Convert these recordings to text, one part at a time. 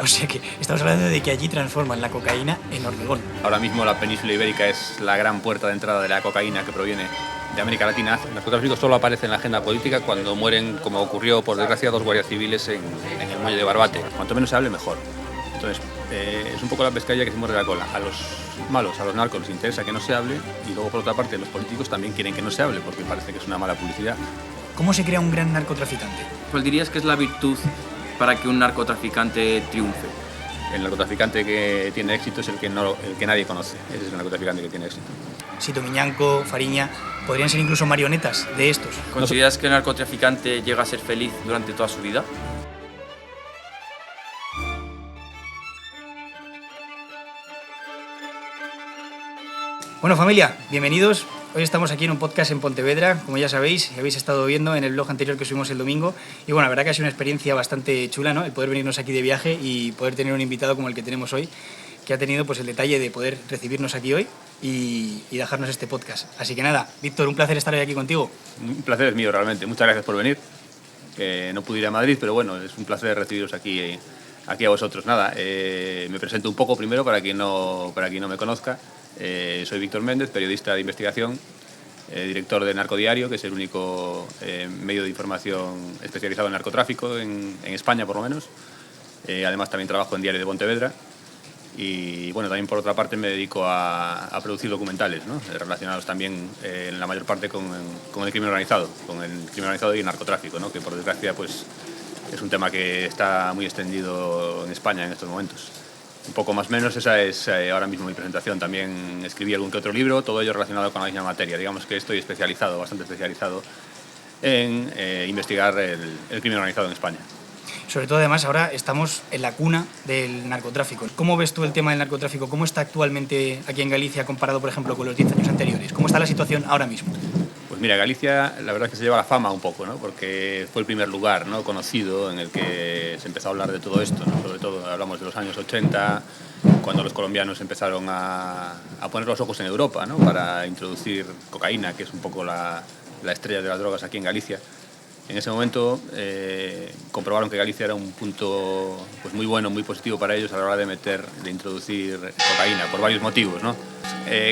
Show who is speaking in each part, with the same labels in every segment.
Speaker 1: O sea que estamos hablando de que allí transforman la cocaína en hormigón.
Speaker 2: Ahora mismo la península ibérica es la gran puerta de entrada de la cocaína que proviene de América Latina. El narcotráfico solo aparece en la agenda política cuando mueren, como ocurrió por desgracia, 2 guardias civiles en el muelle de Barbate. Cuanto menos se hable, mejor. Entonces, es un poco la pescadilla que se muerde la cola. A los malos, a los narcos les interesa que no se hable, y luego por otra parte los políticos también quieren que no se hable porque parece que es una mala publicidad.
Speaker 1: ¿Cómo se crea un gran narcotraficante?
Speaker 3: ¿Cuál dirías que es la virtud para que un narcotraficante triunfe?
Speaker 2: El narcotraficante que tiene éxito es el que nadie conoce. Ese es el narcotraficante que tiene éxito.
Speaker 1: Sito Miñanco, Fariña, podrían ser incluso marionetas de estos.
Speaker 3: ¿Consideras que el narcotraficante llega a ser feliz durante toda su vida?
Speaker 1: Bueno, familia, bienvenidos. Hoy estamos aquí en un podcast en Pontevedra, como ya sabéis, y habéis estado viendo en el vlog anterior que subimos el domingo. Y bueno, la verdad que ha sido una experiencia bastante chula, ¿no? El poder venirnos aquí de viaje y poder tener un invitado como el que tenemos hoy, que ha tenido pues el detalle de poder recibirnos aquí hoy y dejarnos este podcast. Así que nada, Víctor, un placer estar hoy aquí contigo.
Speaker 2: Un placer es mío, realmente. Muchas gracias por venir. No pude ir a Madrid, pero bueno, es un placer recibiros aquí a vosotros. Nada, me presento un poco primero para quien no me conozca. Soy Víctor Méndez, periodista de investigación, director de Narcodiario, que es el único medio de información especializado en narcotráfico en España, por lo menos. Además, también trabajo en Diario de Pontevedra. Y bueno, también por otra parte me dedico a producir documentales, ¿no? Relacionados también en la mayor parte con el crimen organizado, y el narcotráfico, ¿no? Que por desgracia pues, es un tema que está muy extendido en España en estos momentos. Un poco más o menos esa es ahora mismo mi presentación. También escribí algún que otro libro, todo ello relacionado con la misma materia. Digamos que estoy bastante especializado en investigar el crimen organizado en España.
Speaker 1: Sobre todo, además, ahora estamos en la cuna del narcotráfico. ¿Cómo ves tú el tema del narcotráfico? ¿Cómo está actualmente aquí en Galicia comparado, por ejemplo, con los 10 años anteriores? ¿Cómo está la situación ahora mismo?
Speaker 2: Pues mira, Galicia la verdad es que se lleva la fama un poco, ¿no? Porque fue el primer lugar, ¿no?, conocido en el que se empezó a hablar de todo esto, ¿no? Sobre todo hablamos de los años 80, cuando los colombianos empezaron a poner los ojos en Europa, ¿no?, para introducir cocaína, que es un poco la estrella de las drogas aquí en Galicia. En ese momento comprobaron que Galicia era un punto pues, muy bueno, muy positivo para ellos a la hora de introducir cocaína, por varios motivos, ¿no?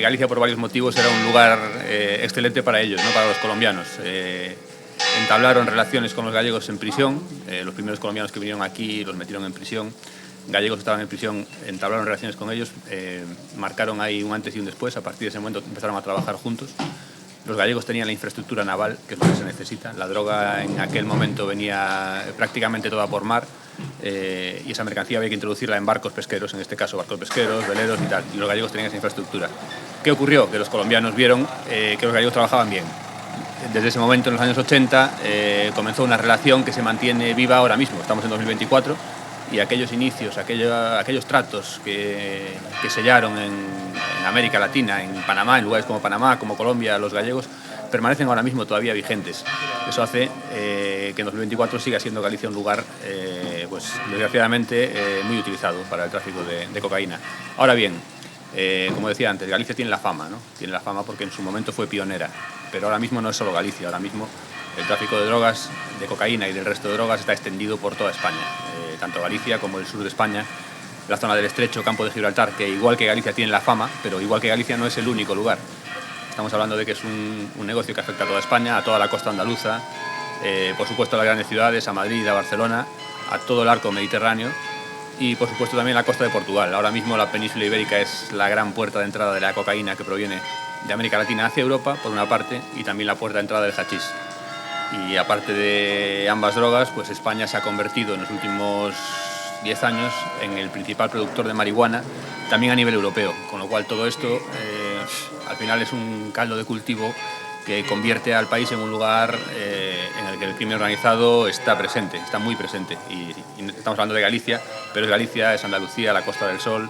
Speaker 2: Galicia, por varios motivos, era un lugar excelente para ellos, ¿no?, para los colombianos. Entablaron relaciones con los gallegos en prisión. Los primeros colombianos que vinieron aquí los metieron en prisión. Gallegos estaban en prisión, entablaron relaciones con ellos, marcaron ahí un antes y un después. A partir de ese momento empezaron a trabajar juntos. Los gallegos tenían la infraestructura naval, que es lo que se necesita. La droga en aquel momento venía prácticamente toda por mar, y esa mercancía había que introducirla en barcos pesqueros, en este caso barcos pesqueros, veleros y tal. Y los gallegos tenían esa infraestructura. ¿Qué ocurrió? Que los colombianos vieron que los gallegos trabajaban bien. Desde ese momento, en los años 80, comenzó una relación que se mantiene viva ahora mismo. Estamos en 2024 y aquellos inicios, aquellos tratos que sellaron en América Latina, en Panamá, en lugares como Panamá, como Colombia, los gallegos, permanecen ahora mismo todavía vigentes. Eso hace que en 2024 siga siendo Galicia un lugar, pues desgraciadamente, muy utilizado para el tráfico de cocaína. Ahora bien, como decía antes, Galicia tiene la fama, ¿no? Tiene la fama porque en su momento fue pionera, pero ahora mismo no es solo Galicia, ahora mismo el tráfico de drogas, de cocaína y del resto de drogas está extendido por toda España, tanto Galicia como el sur de España, la zona del Estrecho, Campo de Gibraltar, que igual que Galicia tiene la fama, pero igual que Galicia no es el único lugar. Estamos hablando de que es un negocio que afecta a toda España, a toda la costa andaluza, por supuesto a las grandes ciudades, a Madrid, a Barcelona, a todo el arco mediterráneo y por supuesto también a la costa de Portugal. Ahora mismo la península ibérica es la gran puerta de entrada de la cocaína que proviene de América Latina hacia Europa, por una parte, y también la puerta de entrada del hachís. Y aparte de ambas drogas, pues España se ha convertido en los últimos 10 años en el principal productor de marihuana, también a nivel europeo, con lo cual todo esto al final es un caldo de cultivo que convierte al país en un lugar en el que el crimen organizado está presente, está muy presente. Y estamos hablando de Galicia, pero es Galicia, es Andalucía, la Costa del Sol.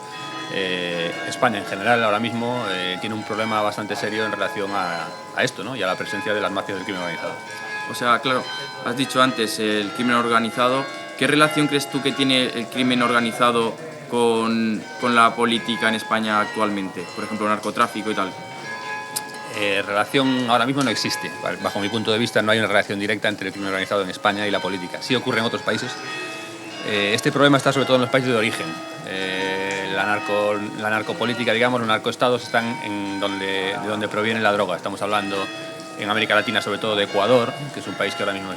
Speaker 2: España en general ahora mismo tiene un problema bastante serio en relación a esto, ¿no?, y a la presencia de las mafias del crimen organizado.
Speaker 3: O sea, claro, has dicho antes el crimen organizado. ¿Qué relación crees tú que tiene el crimen organizado con la política en España actualmente? Por ejemplo, narcotráfico y tal.
Speaker 2: Relación ahora mismo no existe. Bajo mi punto de vista no hay una relación directa entre el crimen organizado en España y la política. Sí ocurre en otros países. Este problema está sobre todo en los países de origen. La narcopolítica, digamos, los narcoestados están de donde proviene la droga. Estamos hablando en América Latina, sobre todo de Ecuador, que es un país que ahora mismo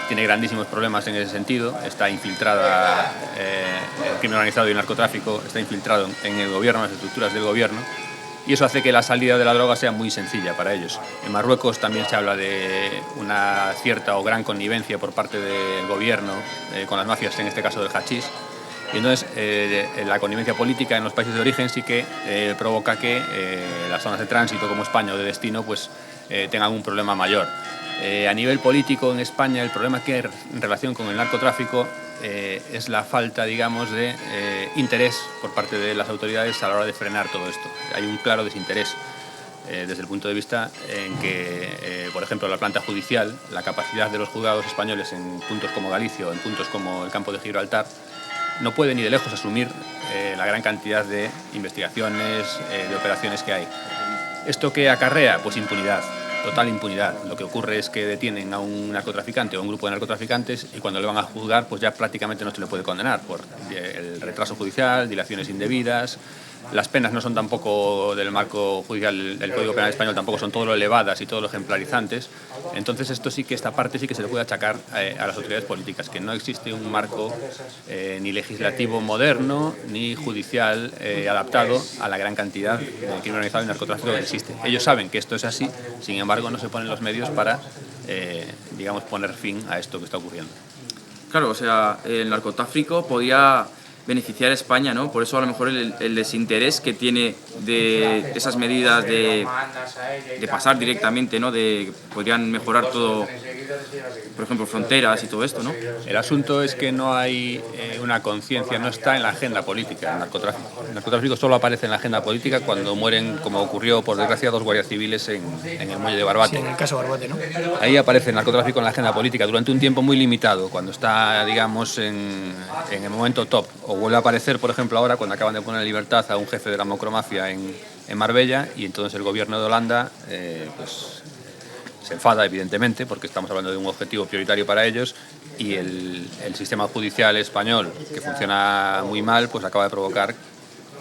Speaker 2: tiene grandísimos problemas en ese sentido. Está infiltrada, el crimen organizado y el narcotráfico está infiltrado en el gobierno, en las estructuras del gobierno, y eso hace que la salida de la droga sea muy sencilla para ellos. En Marruecos también se habla de una cierta o gran connivencia por parte del gobierno con las mafias, en este caso del hachís. Y entonces la connivencia política en los países de origen sí que provoca que las zonas de tránsito como España o de destino pues tengan un problema mayor. A nivel político en España el problema que hay en relación con el narcotráfico es la falta, digamos, de interés por parte de las autoridades a la hora de frenar todo esto. Hay un claro desinterés desde el punto de vista en que, por ejemplo, la planta judicial, la capacidad de los juzgados españoles en puntos como Galicia o en puntos como el campo de Gibraltar, no puede ni de lejos asumir la gran cantidad de investigaciones, de operaciones que hay. ¿Esto qué acarrea? Pues impunidad, total impunidad. Lo que ocurre es que detienen a un narcotraficante o a un grupo de narcotraficantes y cuando le van a juzgar pues ya prácticamente no se le puede condenar por el retraso judicial, dilaciones indebidas. Las penas no son tampoco del marco judicial del Código Penal español, tampoco son todo lo elevadas y todo lo ejemplarizantes. Entonces esta parte sí que se le puede achacar a las autoridades políticas, que no existe un marco ni legislativo moderno ni judicial adaptado a la gran cantidad de crimen organizado y narcotráfico que existe. Ellos saben que esto es así, sin embargo no se ponen los medios para, digamos, poner fin a esto que está ocurriendo.
Speaker 3: Claro, o sea, el narcotráfico podía beneficiar a España, ¿no? Por eso a lo mejor el desinterés que tiene de esas medidas de pasar directamente, ¿no? Podrían mejorar todo, por ejemplo, fronteras y todo esto, ¿no?
Speaker 2: El asunto es que no hay una conciencia, no está en la agenda política el narcotráfico. El narcotráfico solo aparece en la agenda política cuando mueren, como ocurrió por desgracia, 2 guardias civiles en el muelle de Barbate.
Speaker 1: Sí, en el caso Barbate, ¿no?
Speaker 2: Ahí aparece el narcotráfico en la agenda política durante un tiempo muy limitado, cuando está, digamos, en el momento top. O vuelve a aparecer, por ejemplo, ahora cuando acaban de poner en libertad a un jefe de la macromafia en Marbella, y entonces el gobierno de Holanda pues se enfada, evidentemente, porque estamos hablando de un objetivo prioritario para ellos, y el sistema judicial español, que funciona muy mal, pues acaba de provocar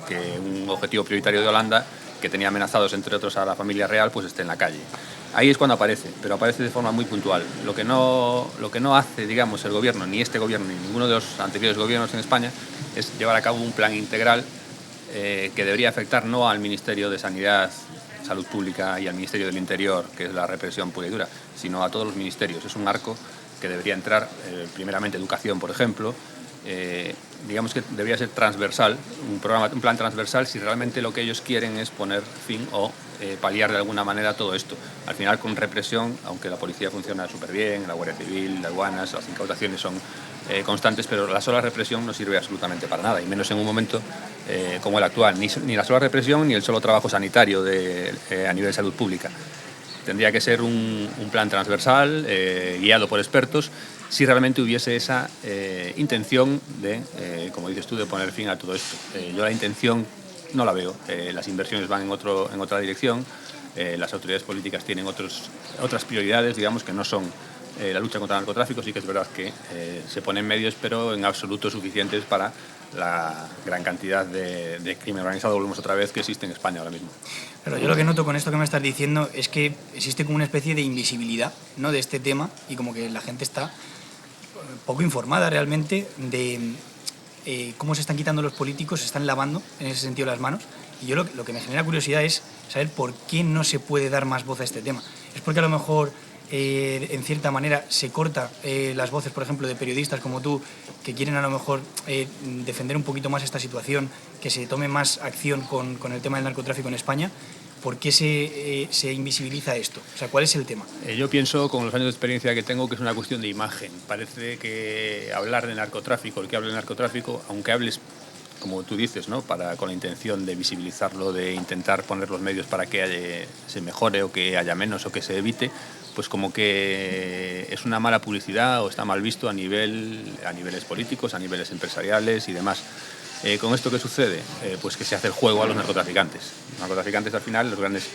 Speaker 2: que un objetivo prioritario de Holanda, que tenía amenazados entre otros a la familia real, pues esté en la calle. Ahí es cuando aparece, pero aparece de forma muy puntual. Lo que no hace, digamos, el gobierno, ni este gobierno, ni ninguno de los anteriores gobiernos en España, es llevar a cabo un plan integral que debería afectar no al Ministerio de Sanidad, Salud Pública y al Ministerio del Interior, que es la represión pura y dura, sino a todos los ministerios. Es un arco que debería entrar, primeramente, educación, por ejemplo. Digamos que debería ser transversal, un plan transversal, si realmente lo que ellos quieren es poner fin o paliar de alguna manera todo esto. Al final, con represión, aunque la policía funciona súper bien, la Guardia Civil, las aduanas, las incautaciones son constantes, pero la sola represión no sirve absolutamente para nada, y menos en un momento como el actual. Ni la sola represión ni el solo trabajo sanitario a nivel de salud pública. Tendría que ser un plan transversal, guiado por expertos, si realmente hubiese esa intención de, como dices tú, de poner fin a todo esto. Yo la intención no la veo. Las inversiones van en otra dirección. Las autoridades políticas tienen otras prioridades, digamos, que no son la lucha contra el narcotráfico. Sí que es verdad que se ponen medios, pero en absoluto suficientes para la gran cantidad de crimen organizado, volvemos otra vez, que existe en España ahora mismo.
Speaker 1: Pero yo lo que noto con esto que me estás diciendo es que existe como una especie de invisibilidad, ¿no?, de este tema, y como que la gente está poco informada realmente de cómo se están quitando los políticos, se están lavando en ese sentido las manos. Y yo lo que me genera curiosidad es saber por qué no se puede dar más voz a este tema. ¿Es porque a lo mejor en cierta manera se corta las voces, por ejemplo, de periodistas como tú, que quieren a lo mejor defender un poquito más esta situación, que se tome más acción con el tema del narcotráfico en España? ¿Por qué se invisibiliza esto? O sea, ¿cuál es el tema?
Speaker 2: Yo pienso, con los años de experiencia que tengo, que es una cuestión de imagen. Parece que hablar de narcotráfico, el que hable de narcotráfico, aunque hables, como tú dices, ¿no?, con la intención de visibilizarlo, de intentar poner los medios para que se mejore o que haya menos o que se evite, pues como que es una mala publicidad o está mal visto a niveles políticos, a niveles empresariales y demás. ¿Con esto qué sucede? Pues que se hace el juego a los narcotraficantes. Los narcotraficantes, al final, las grandes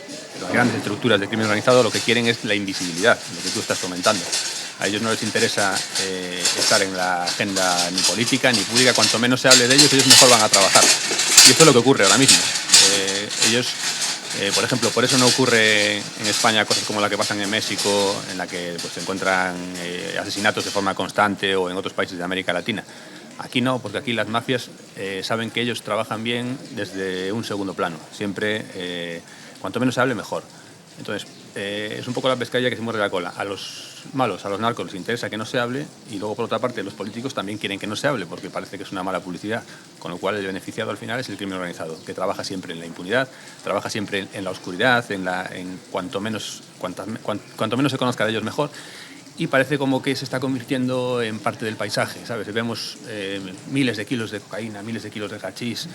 Speaker 2: estructuras de crimen organizado, lo que quieren es la invisibilidad, lo que tú estás comentando. A ellos no les interesa estar en la agenda ni política ni pública. Cuanto menos se hable de ellos mejor van a trabajar. Y esto es lo que ocurre ahora mismo. Ellos, por ejemplo, por eso no ocurre en España cosas como la que pasan en México, en la que pues, se encuentran asesinatos de forma constante, o en otros países de América Latina. Aquí no, porque aquí las mafias saben que ellos trabajan bien desde un segundo plano. Siempre, cuanto menos se hable, mejor. Entonces, es un poco la pescadilla que se muerde la cola. A los malos, a los narcos les interesa que no se hable, y luego, por otra parte, los políticos también quieren que no se hable, porque parece que es una mala publicidad, con lo cual el beneficiado al final es el crimen organizado, que trabaja siempre en la impunidad, trabaja siempre en la oscuridad, cuanto menos se conozca de ellos mejor, y parece como que se está convirtiendo en parte del paisaje, ¿sabes? Vemos miles de kilos de cocaína, miles de kilos de hachís,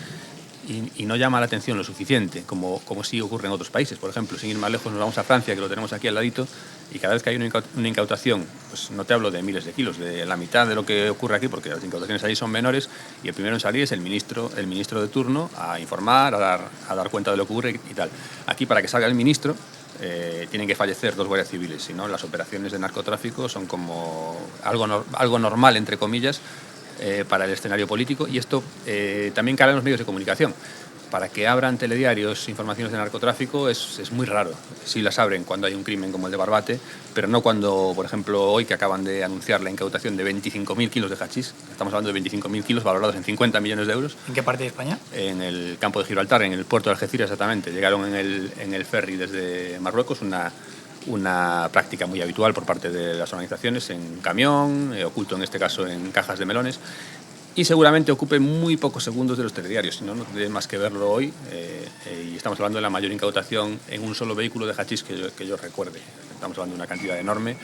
Speaker 2: y no llama la atención lo suficiente, como sí ocurre en otros países. Por ejemplo, sin ir más lejos, nos vamos a Francia, que lo tenemos aquí al ladito, y cada vez que hay una incautación, pues no te hablo de miles de kilos, de la mitad de lo que ocurre aquí, porque las incautaciones ahí son menores, y el primero en salir es el ministro de turno a informar, a dar cuenta de lo que ocurre y tal. Aquí, para que salga el ministro, tienen que fallecer 2 guardias civiles, si no, las operaciones de narcotráfico son como algo normal, entre comillas, para el escenario político, y esto también cala en los medios de comunicación. Para que abran telediarios informaciones de narcotráfico es muy raro. Sí las abren cuando hay un crimen como el de Barbate, pero no cuando, por ejemplo, hoy que acaban de anunciar la incautación de 25.000 kilos de hachís. Estamos hablando de 25.000 kilos valorados en 50 millones de euros.
Speaker 1: ¿En qué parte de España?
Speaker 2: En el campo de Gibraltar, en el puerto de Algeciras, exactamente. Llegaron en el ferry desde Marruecos, una práctica muy habitual por parte de las organizaciones, en camión, oculto en este caso en cajas de melones, y seguramente ocupe muy pocos segundos de los telediarios, si no tiene más que verlo hoy, y estamos hablando de la mayor incautación en un solo vehículo de hachís que yo recuerde. Estamos hablando de una cantidad enorme,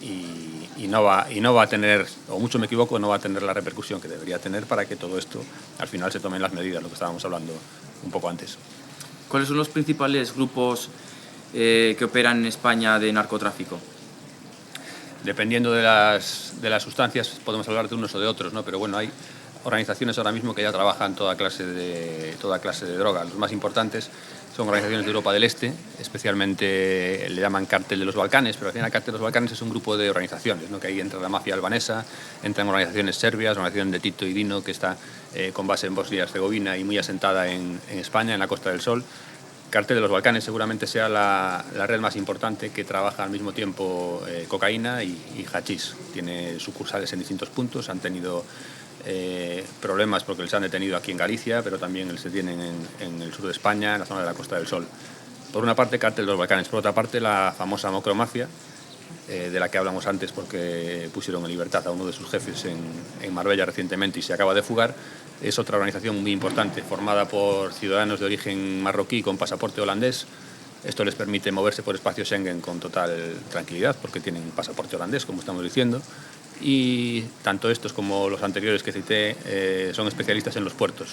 Speaker 2: y no va a tener, o mucho me equivoco, no va a tener la repercusión que debería tener para que todo esto al final se tomen las medidas, lo que estábamos hablando un poco antes.
Speaker 3: ¿Cuáles son los principales grupos que operan en España de narcotráfico?
Speaker 2: Dependiendo de las sustancias podemos hablar de unos o de otros, ¿no? Pero bueno, hay organizaciones ahora mismo que ya trabajan toda clase de drogas. Los más importantes son organizaciones de Europa del Este, especialmente le llaman Cártel de los Balcanes, pero al final el Cártel de los Balcanes es un grupo de organizaciones, ¿no? Que ahí entra la mafia albanesa, entran organizaciones serbias, la organización de Tito y Dino, que está con base en Bosnia y Herzegovina y muy asentada en España, en la Costa del Sol. Cártel de los Balcanes seguramente sea la red más importante que trabaja al mismo tiempo cocaína y hachís. Tiene sucursales en distintos puntos, han tenido problemas porque les han detenido aquí en Galicia, pero también se tienen en el sur de España, en la zona de la Costa del Sol. Por una parte, Cártel de los Balcanes, por otra parte, la famosa macromafia, de la que hablamos antes porque pusieron en libertad a uno de sus jefes en Marbella recientemente y se acaba de fugar. Es otra organización muy importante, formada por ciudadanos de origen marroquí con pasaporte holandés. Esto les permite moverse por espacio Schengen con total tranquilidad porque tienen pasaporte holandés, como estamos diciendo. Y tanto estos como los anteriores que cité son especialistas en los puertos.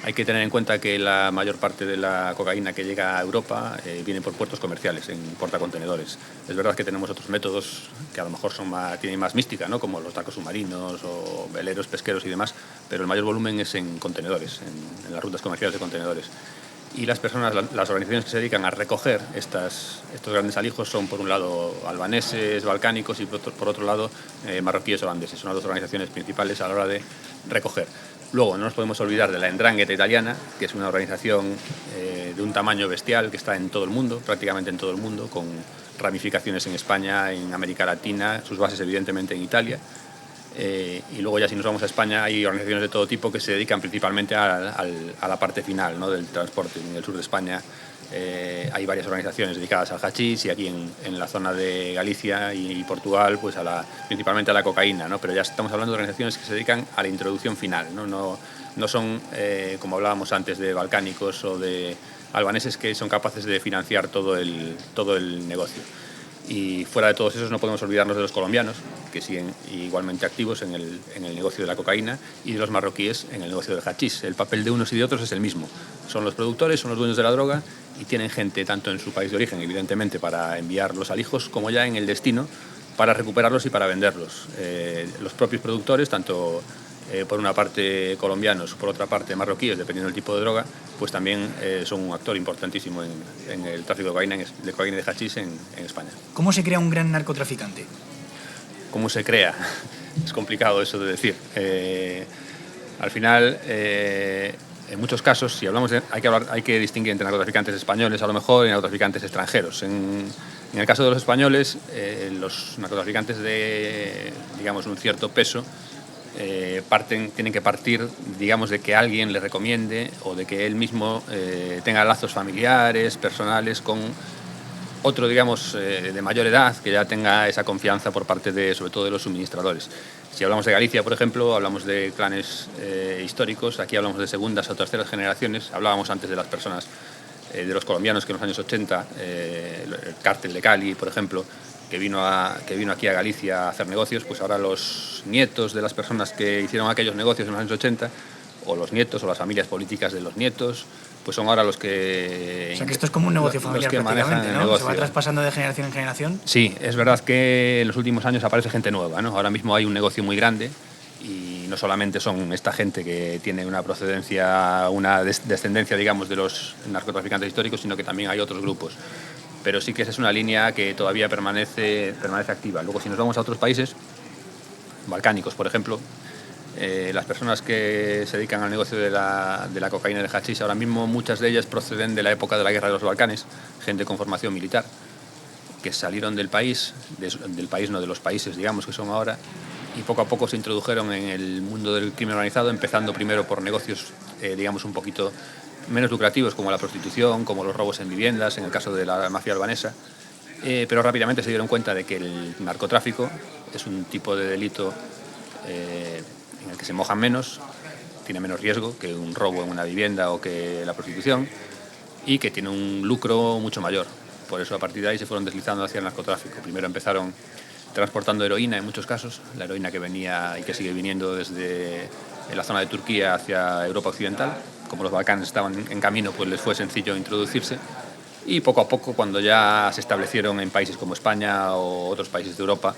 Speaker 2: Hay que tener en cuenta que la mayor parte de la cocaína que llega a Europa viene por puertos comerciales, en portacontenedores. Es verdad que tenemos otros métodos que a lo mejor tienen más mística, ¿no? Como los barcos submarinos o veleros pesqueros y demás, pero el mayor volumen es en contenedores, en las rutas comerciales de contenedores. Y las organizaciones que se dedican a recoger estos grandes alijos son, por un lado, albaneses, balcánicos y, por otro lado, marroquíes holandeses. Son las 2 organizaciones principales a la hora de recoger. Luego, no nos podemos olvidar de la 'Ndrangheta italiana, que es una organización de un tamaño bestial que está en todo el mundo, prácticamente en todo el mundo, con ramificaciones en España, en América Latina, sus bases evidentemente en Italia. Y luego ya si nos vamos a España hay organizaciones de todo tipo que se dedican principalmente a la parte final, ¿no? Del transporte. En el sur de España hay varias organizaciones dedicadas al hachís y aquí en la zona de Galicia y Portugal pues principalmente a la cocaína, ¿no? Pero ya estamos hablando de organizaciones que se dedican a la introducción final, ¿no? No son, como hablábamos antes, de balcánicos o de albaneses que son capaces de financiar todo el negocio. Y fuera de todos esos no podemos olvidarnos de los colombianos, que siguen igualmente activos en el negocio de la cocaína, y de los marroquíes en el negocio del hachís. El papel de unos y de otros es el mismo. Son los productores, son los dueños de la droga y tienen gente tanto en su país de origen, evidentemente, para enviar los alijos, como ya en el destino para recuperarlos y para venderlos. Los propios productores, tanto por una parte colombianos, por otra parte marroquíes, dependiendo del tipo de droga, pues también son un actor importantísimo en el tráfico de cocaína y de hachís en España.
Speaker 1: ¿Cómo se crea un gran narcotraficante?
Speaker 2: cómo se crea. Es complicado eso de decir. Al final, en muchos casos, si hablamos hay que distinguir entre narcotraficantes españoles a lo mejor y narcotraficantes extranjeros. En el caso de los españoles, los narcotraficantes de, digamos, un cierto peso tienen que partir, digamos, de que alguien le recomiende o de que él mismo tenga lazos familiares, personales con otro, digamos, de mayor edad, que ya tenga esa confianza por parte de, sobre todo, de los suministradores. Si hablamos de Galicia, por ejemplo, hablamos de clanes históricos, aquí hablamos de segundas o terceras generaciones, hablábamos antes de las personas, de los colombianos que en los años 80, el cártel de Cali, por ejemplo, que vino aquí a Galicia a hacer negocios, pues ahora los nietos de las personas que hicieron aquellos negocios en los años 80, o los nietos o las familias políticas de los nietos, pues son ahora los que...
Speaker 1: O sea, que esto es como un negocio familiar prácticamente, ¿no? Se va traspasando de generación en generación.
Speaker 2: Sí, es verdad que en los últimos años aparece gente nueva, ¿no? Ahora mismo hay un negocio muy grande y no solamente son esta gente que tiene una procedencia, una descendencia, digamos, de los narcotraficantes históricos, sino que también hay otros grupos. Pero sí que esa es una línea que todavía permanece activa. Luego, si nos vamos a otros países, balcánicos, por ejemplo, las personas que se dedican al negocio de la cocaína y del hachís, ahora mismo muchas de ellas proceden de la época de la Guerra de los Balcanes, gente con formación militar, que salieron del país, no de los países, digamos, que son ahora, y poco a poco se introdujeron en el mundo del crimen organizado, empezando primero por negocios, digamos, un poquito menos lucrativos, como la prostitución, como los robos en viviendas, en el caso de la mafia albanesa, pero rápidamente se dieron cuenta de que el narcotráfico es un tipo de delito en el que se mojan menos, tiene menos riesgo que un robo en una vivienda o que la prostitución, y que tiene un lucro mucho mayor. Por eso a partir de ahí se fueron deslizando hacia el narcotráfico. Primero empezaron transportando heroína en muchos casos, la heroína que venía y que sigue viniendo desde la zona de Turquía hacia Europa Occidental. Como los Balcanes estaban en camino, pues les fue sencillo introducirse. Y poco a poco, cuando ya se establecieron en países como España o otros países de Europa,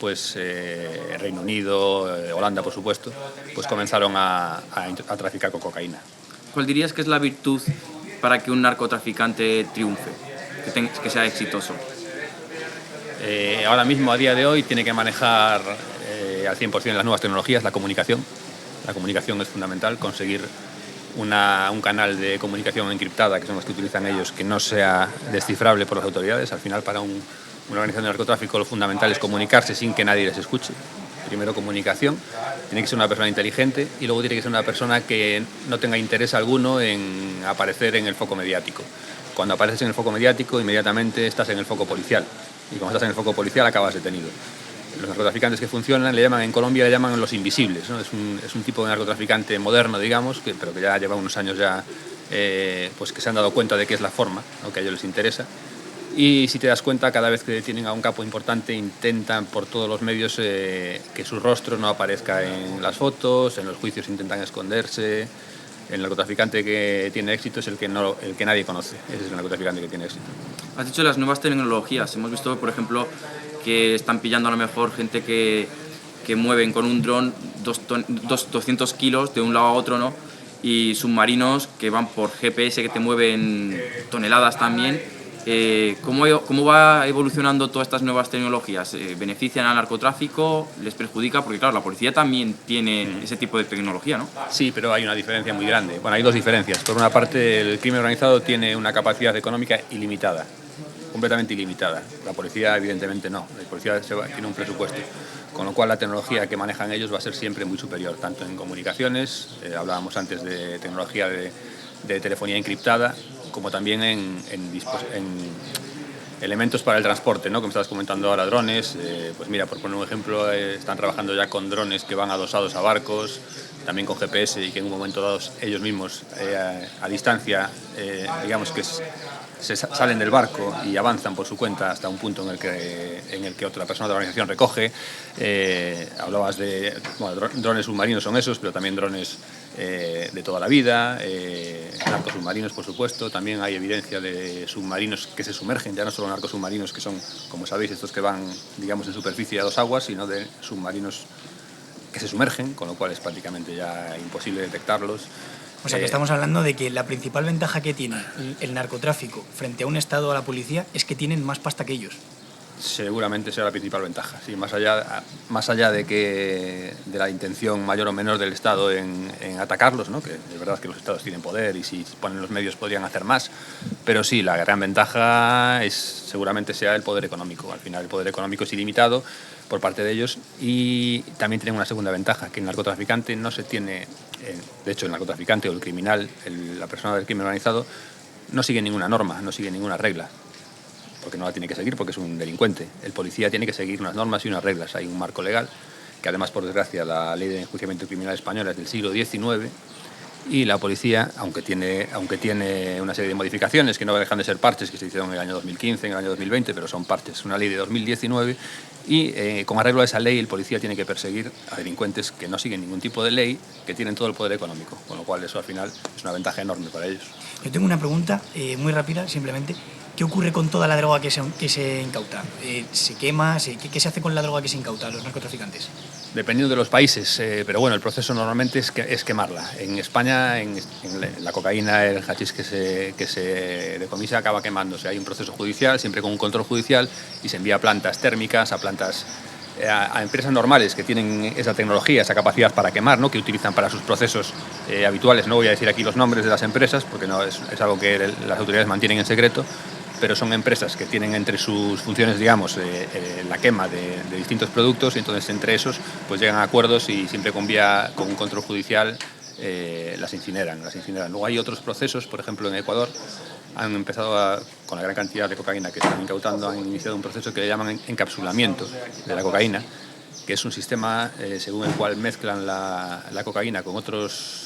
Speaker 2: pues Reino Unido, Holanda, por supuesto, pues comenzaron a traficar con cocaína.
Speaker 3: ¿Cuál dirías que es la virtud para que un narcotraficante triunfe, que sea exitoso?
Speaker 2: Ahora mismo, a día de hoy, tiene que manejar al 100% las nuevas tecnologías, la comunicación. La comunicación es fundamental, conseguir un canal de comunicación encriptada, que son los que utilizan ellos, que no sea descifrable por las autoridades. Al final, para una organización de narcotráfico, lo fundamental es comunicarse sin que nadie les escuche. Primero, comunicación. Tiene que ser una persona inteligente y luego tiene que ser una persona que no tenga interés alguno en aparecer en el foco mediático. Cuando apareces en el foco mediático, inmediatamente estás en el foco policial. Y cuando estás en el foco policial, acabas detenido. Los narcotraficantes que funcionan, en Colombia le llaman los invisibles, ¿no? Es un tipo de narcotraficante moderno, digamos, pero que ya lleva unos años ya, pues que se han dado cuenta de que es la forma, ¿no?, que a ellos les interesa. Y si te das cuenta, cada vez que detienen a un capo importante, intentan por todos los medios que su rostro no aparezca en las fotos, en los juicios intentan esconderse. El narcotraficante que tiene éxito es el que nadie conoce. Ese es el narcotraficante que tiene éxito.
Speaker 3: Has dicho las nuevas tecnologías. Hemos visto, por ejemplo, que están pillando a lo mejor gente que mueven con un dron 200 kilos de un lado a otro, ¿no? Y submarinos que van por GPS, que te mueven toneladas también. ¿Cómo va evolucionando todas estas nuevas tecnologías? ¿Benefician al narcotráfico? ¿Les perjudica? Porque claro, la policía también tiene ese tipo de tecnología, ¿no?
Speaker 2: Sí, pero hay una diferencia muy grande. Bueno, hay dos diferencias. Por una parte, el crimen organizado tiene una capacidad económica ilimitada, completamente ilimitada. La policía, evidentemente, no. La policía tiene un presupuesto. Con lo cual, la tecnología que manejan ellos va a ser siempre muy superior, tanto en comunicaciones, hablábamos antes de tecnología de telefonía encriptada, como también en elementos para el transporte, ¿no? Como estabas comentando ahora, drones. Pues mira, por poner un ejemplo, están trabajando ya con drones que van adosados a barcos, también con GPS, y que en un momento dado ellos mismos, a distancia, digamos que salen del barco y avanzan por su cuenta hasta un punto en el que otra persona de la organización recoge. Hablabas de... Bueno, drones submarinos son esos, pero también drones de toda la vida, narcosubmarinos, por supuesto. También hay evidencia de submarinos que se sumergen, ya no solo narcosubmarinos, que son, como sabéis, estos que van, digamos, en superficie a dos aguas, sino de submarinos que se sumergen, con lo cual es prácticamente ya imposible detectarlos.
Speaker 1: O sea que estamos hablando de que la principal ventaja que tiene el narcotráfico frente a un Estado o a la policía es que tienen más pasta que ellos.
Speaker 2: seguramente será la principal ventaja. Sí, más allá de la intención mayor o menor del Estado en atacarlos, ¿no? Que es verdad que los Estados tienen poder y si ponen los medios podrían hacer más, pero sí, la gran ventaja seguramente sea el poder económico. Al final el poder económico es ilimitado por parte de ellos y también tienen una segunda ventaja, que el narcotraficante no se tiene, de hecho el narcotraficante o el criminal, la persona del crimen organizado, no sigue ninguna norma, no sigue ninguna regla, porque no la tiene que seguir porque es un delincuente. El policía tiene que seguir unas normas y unas reglas. Hay un marco legal, que además, por desgracia, la ley de enjuiciamiento criminal española es del siglo XIX, y la policía, aunque tiene una serie de modificaciones que no dejan de ser parches que se hicieron en el año 2015, en el año 2020, pero son parches, una ley de 2019, y con arreglo a esa ley el policía tiene que perseguir a delincuentes que no siguen ningún tipo de ley, que tienen todo el poder económico, con lo cual eso al final es una ventaja enorme para ellos.
Speaker 1: Yo tengo una pregunta muy rápida, simplemente. ¿Qué ocurre con toda la droga que se incauta? ¿Se quema? ¿Qué se hace con la droga que se incauta a los narcotraficantes?
Speaker 2: Dependiendo de los países, pero bueno, el proceso normalmente es quemarla. En España, en la cocaína, el hachís que se decomisa acaba quemándose. Hay un proceso judicial, siempre con un control judicial, y se envía a plantas térmicas, a empresas normales que tienen esa tecnología, esa capacidad para quemar, ¿no? Que utilizan para sus procesos habituales. No voy a decir aquí los nombres de las empresas, porque no es algo que las autoridades mantienen en secreto, pero son empresas que tienen entre sus funciones, digamos, la quema de distintos productos, y entonces entre esos pues llegan a acuerdos y siempre con un control judicial las incineran. Luego hay otros procesos, por ejemplo en Ecuador han empezado con la gran cantidad de cocaína que están incautando, han iniciado un proceso que le llaman encapsulamiento de la cocaína, que es un sistema según el cual mezclan la cocaína con otros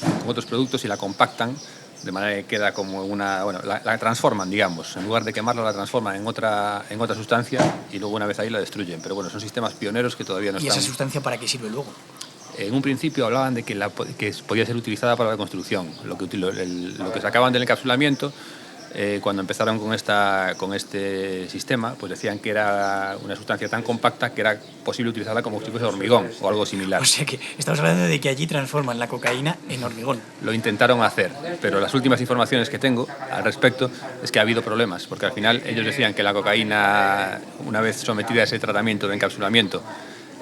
Speaker 2: productos y la compactan de manera que queda como la transforman, digamos, en lugar de quemarla la transforman en otra sustancia y luego una vez ahí la destruyen. Pero bueno, son sistemas pioneros que todavía no están.
Speaker 1: ¿Y esa sustancia para qué sirve luego?
Speaker 2: En un principio hablaban de que podía ser utilizada para la construcción. Lo que sacaban del encapsulamiento, cuando empezaron con este sistema, pues decían que era una sustancia tan compacta que era posible utilizarla como tipo de hormigón o algo similar.
Speaker 1: O sea que estamos hablando de que allí transforman la cocaína en hormigón.
Speaker 2: Lo intentaron hacer, pero las últimas informaciones que tengo al respecto es que ha habido problemas, porque al final ellos decían que la cocaína, una vez sometida a ese tratamiento de encapsulamiento,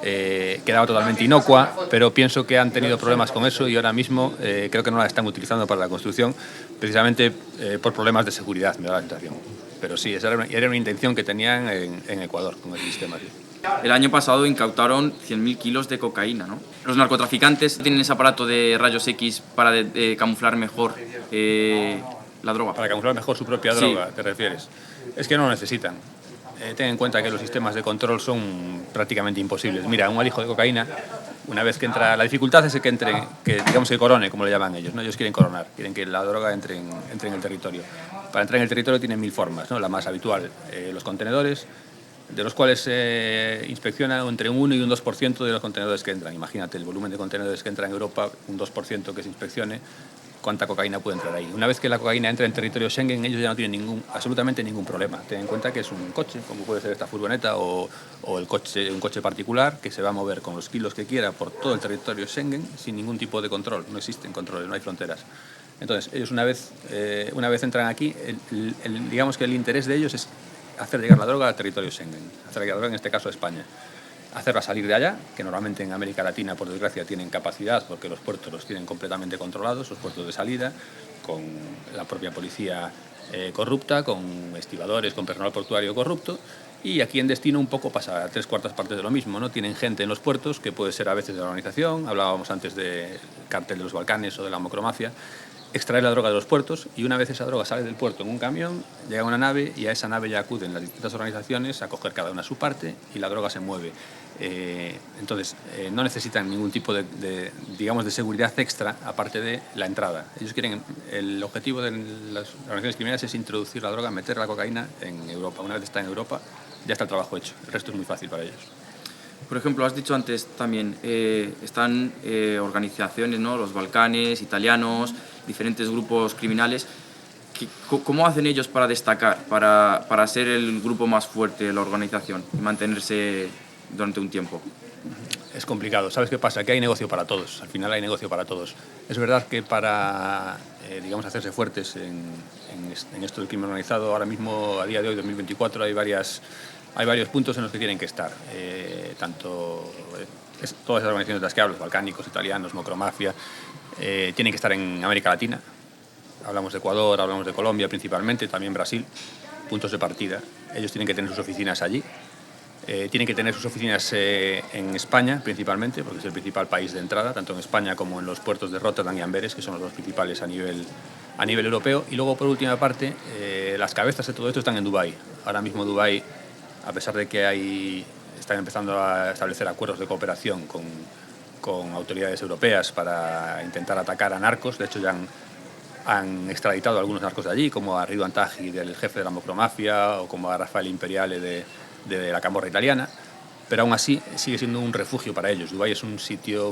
Speaker 2: quedaba totalmente inocua, pero pienso que han tenido problemas con eso y ahora mismo creo que no la están utilizando para la construcción, precisamente por problemas de seguridad, me da la sensación. Pero sí, esa era una intención que tenían en Ecuador con el sistema. Sí.
Speaker 3: El año pasado incautaron 100.000 kilos de cocaína, ¿no? Los narcotraficantes tienen ese aparato de rayos X para camuflar mejor la droga.
Speaker 2: Para camuflar mejor su propia droga,
Speaker 3: sí.
Speaker 2: ¿Te refieres? Es que no lo necesitan. Ten en cuenta que los sistemas de control son prácticamente imposibles. Mira, un alijo de cocaína, una vez que entra, la dificultad es que digamos que corone, como le llaman ellos, ¿no? Ellos quieren coronar, quieren que la droga entre en el territorio. Para entrar en el territorio tienen 1000 formas, ¿no? La más habitual, los contenedores, de los cuales se inspecciona entre un 1 y un 2% de los contenedores que entran. Imagínate el volumen de contenedores que entra en Europa, un 2% que se inspeccione, cuánta cocaína puede entrar ahí. Una vez que la cocaína entra en territorio Schengen, ellos ya no tienen absolutamente ningún problema. Ten en cuenta que es un coche, como puede ser esta furgoneta o un coche particular, que se va a mover con los kilos que quiera por todo el territorio Schengen sin ningún tipo de control. No existen controles, no hay fronteras. Entonces, ellos una vez entran aquí, digamos que el interés de ellos es hacer llegar la droga al territorio Schengen, hacer llegar la droga, en este caso, a España. Hacerla salir de allá, que normalmente en América Latina, por desgracia, tienen capacidad porque los puertos los tienen completamente controlados, los puertos de salida, con la propia policía corrupta, con estibadores, con personal portuario corrupto, y aquí en destino un poco pasa 3/4 partes de lo mismo, ¿no? Tienen gente en los puertos, que puede ser a veces de la organización, hablábamos antes del cártel de los Balcanes o de la mocromafia, extraer la droga de los puertos y una vez esa droga sale del puerto en un camión, llega a una nave y a esa nave ya acuden las distintas organizaciones a coger cada una su parte y la droga se mueve. Entonces, no necesitan ningún tipo de seguridad extra aparte de la entrada. El objetivo de las organizaciones criminales es introducir la droga, meter la cocaína en Europa. Una vez está en Europa, ya está el trabajo hecho. El resto es muy fácil para ellos.
Speaker 3: Por ejemplo, has dicho antes también, están organizaciones, ¿no? Los Balcanes, italianos, diferentes grupos criminales. ¿Cómo hacen ellos para destacar, para ser el grupo más fuerte de la organización y mantenerse durante un tiempo?
Speaker 2: Es complicado. ¿Sabes qué pasa? Que hay negocio para todos. Al final hay negocio para todos. Es verdad que para hacerse fuertes en esto del crimen organizado, ahora mismo, a día de hoy, 2024, hay varias hay varios puntos en los que tienen que estar. Todas esas organizaciones de las que hablo, los balcánicos, italianos, Mocromafia, tienen que estar en América Latina. Hablamos de Ecuador, hablamos de Colombia principalmente, también Brasil, puntos de partida. Ellos tienen que tener sus oficinas allí. Tienen que tener sus oficinas en España principalmente, porque es el principal país de entrada, tanto en España como en los puertos de Rotterdam y Amberes, que son los dos principales a nivel europeo. Y luego, por última parte, las cabezas de todo esto están en Dubái. Ahora mismo Dubái, a pesar de que están empezando a establecer acuerdos de cooperación con autoridades europeas para intentar atacar a narcos, de hecho ya han extraditado a algunos narcos de allí, como a Ridwan Taghi, del jefe de la Mocromafia, o como a Rafael Imperiale de la camorra italiana, pero aún así sigue siendo un refugio para ellos. Dubái es un